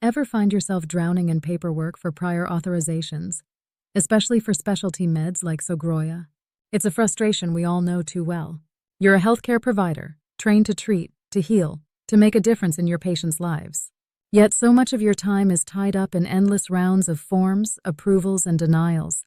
Ever find yourself drowning in paperwork for prior authorizations, especially for specialty meds like Sogroya? It's a frustration we all know too well. You're a healthcare provider, trained to treat, to heal, to make a difference in your patients' lives. Yet so much of your time is tied up in endless rounds of forms, approvals, and denials,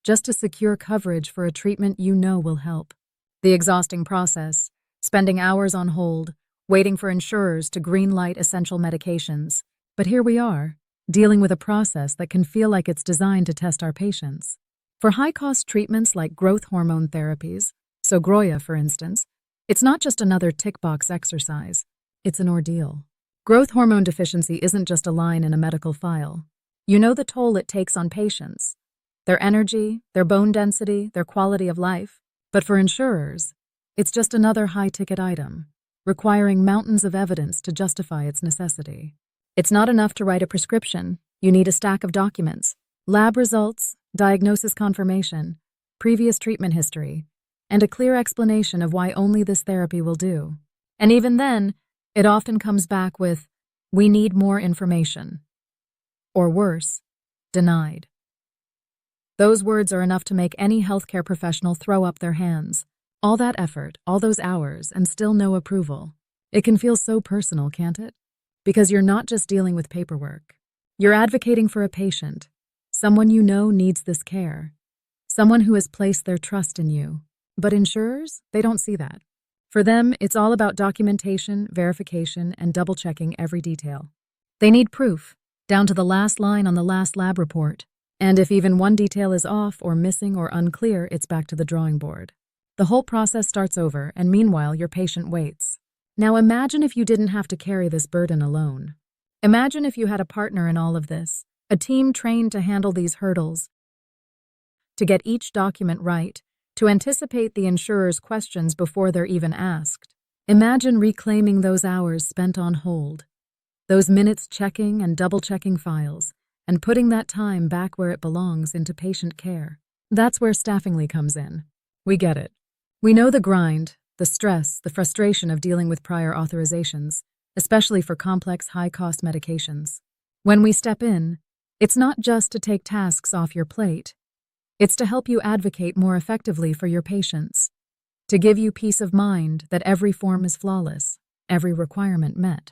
just to secure coverage for a treatment you know will help. The exhausting process, spending hours on hold, waiting for insurers to green-light essential medications. But here we are, dealing with a process that can feel like it's designed to test our patience. For high-cost treatments like growth hormone therapies, Sogroya for instance, it's not just another tick-box exercise, it's an ordeal. Growth hormone deficiency isn't just a line in a medical file. You know the toll it takes on patients, their energy, their bone density, their quality of life. But for insurers, it's just another high-ticket item, requiring mountains of evidence to justify its necessity. It's not enough to write a prescription. You need a stack of documents, lab results, diagnosis confirmation, previous treatment history, and a clear explanation of why only this therapy will do. And even then, it often comes back with, "We need more information." Or worse, denied. Those words are enough to make any healthcare professional throw up their hands. All that effort, all those hours, and still no approval. It can feel so personal, can't it? Because you're not just dealing with paperwork. You're advocating for a patient, someone you know needs this care, someone who has placed their trust in you. But insurers, they don't see that. For them, it's all about documentation, verification, and double-checking every detail. They need proof, down to the last line on the last lab report. And if even one detail is off or missing or unclear, it's back to the drawing board. The whole process starts over, and meanwhile, your patient waits. Now imagine if you didn't have to carry this burden alone. Imagine if you had a partner in all of this, a team trained to handle these hurdles, to get each document right, to anticipate the insurer's questions before they're even asked. Imagine reclaiming those hours spent on hold, those minutes checking and double-checking files, and putting that time back where it belongs, into patient care. That's where Staffingly comes in. We get it. We know the grind, the stress, the frustration of dealing with prior authorizations, especially for complex, high-cost medications. When we step in, it's not just to take tasks off your plate. It's to help you advocate more effectively for your patients, to give you peace of mind that every form is flawless, every requirement met.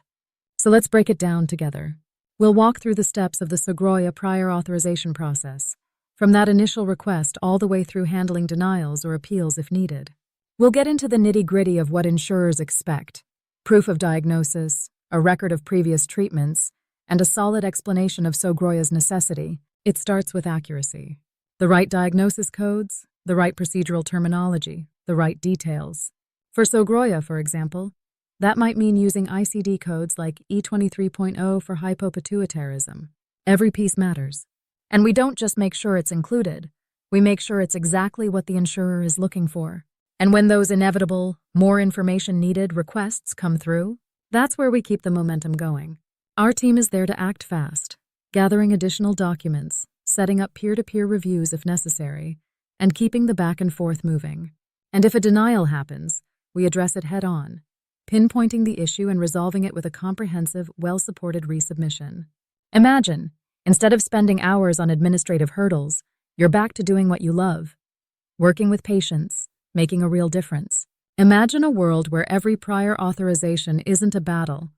So let's break it down together. We'll walk through the steps of the Sogroya prior authorization process, from that initial request all the way through handling denials or appeals if needed. We'll get into the nitty-gritty of what insurers expect, proof of diagnosis, a record of previous treatments, and a solid explanation of Sogroya's necessity. It starts with accuracy. The right diagnosis codes, the right procedural terminology, the right details. For Sogroya, for example, that might mean using ICD codes like 𝗬𝗏3.0 for hypoparathyroidism. Every piece matters. And we don't just make sure it's included, we make sure it's exactly what the insurer is looking for. And when those inevitable, more information needed requests come through, that's where we keep the momentum going. Our team is there to act fast, gathering additional documents, setting up peer-to-peer reviews if necessary, and keeping the back and forth moving. And if a denial happens, we address it head-on, pinpointing the issue and resolving it with a comprehensive, well-supported resubmission. Imagine, instead of spending hours on administrative hurdles, you're back to doing what you love, working with patients, making a real difference. Imagine a world where every prior authorization isn't a battle,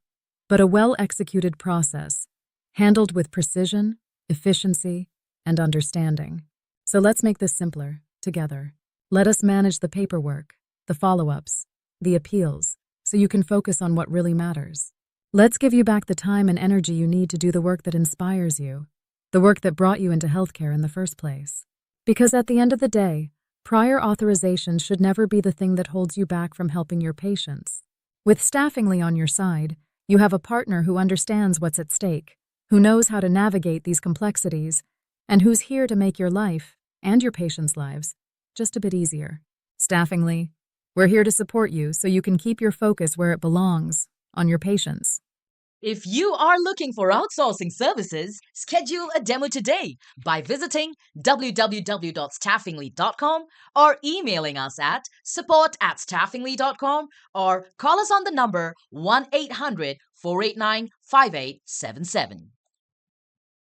but a well-executed process, handled with precision, efficiency, and understanding. So let's make this simpler, together. Let us manage the paperwork, the follow-ups, the appeals, so you can focus on what really matters. Let's give you back the time and energy you need to do the work that inspires you, the work that brought you into healthcare in the first place. Because at the end of the day, prior authorization should never be the thing that holds you back from helping your patients. With Staffingly on your side, you have a partner who understands what's at stake, who knows how to navigate these complexities, and who's here to make your life, and your patients' lives, just a bit easier. Staffingly, we're here to support you so you can keep your focus where it belongs, on your patients. If you are looking for outsourcing services, schedule a demo today by visiting www.staffingly.com or emailing us at support@staffingly.com or call us on the number 1-800-489-5877.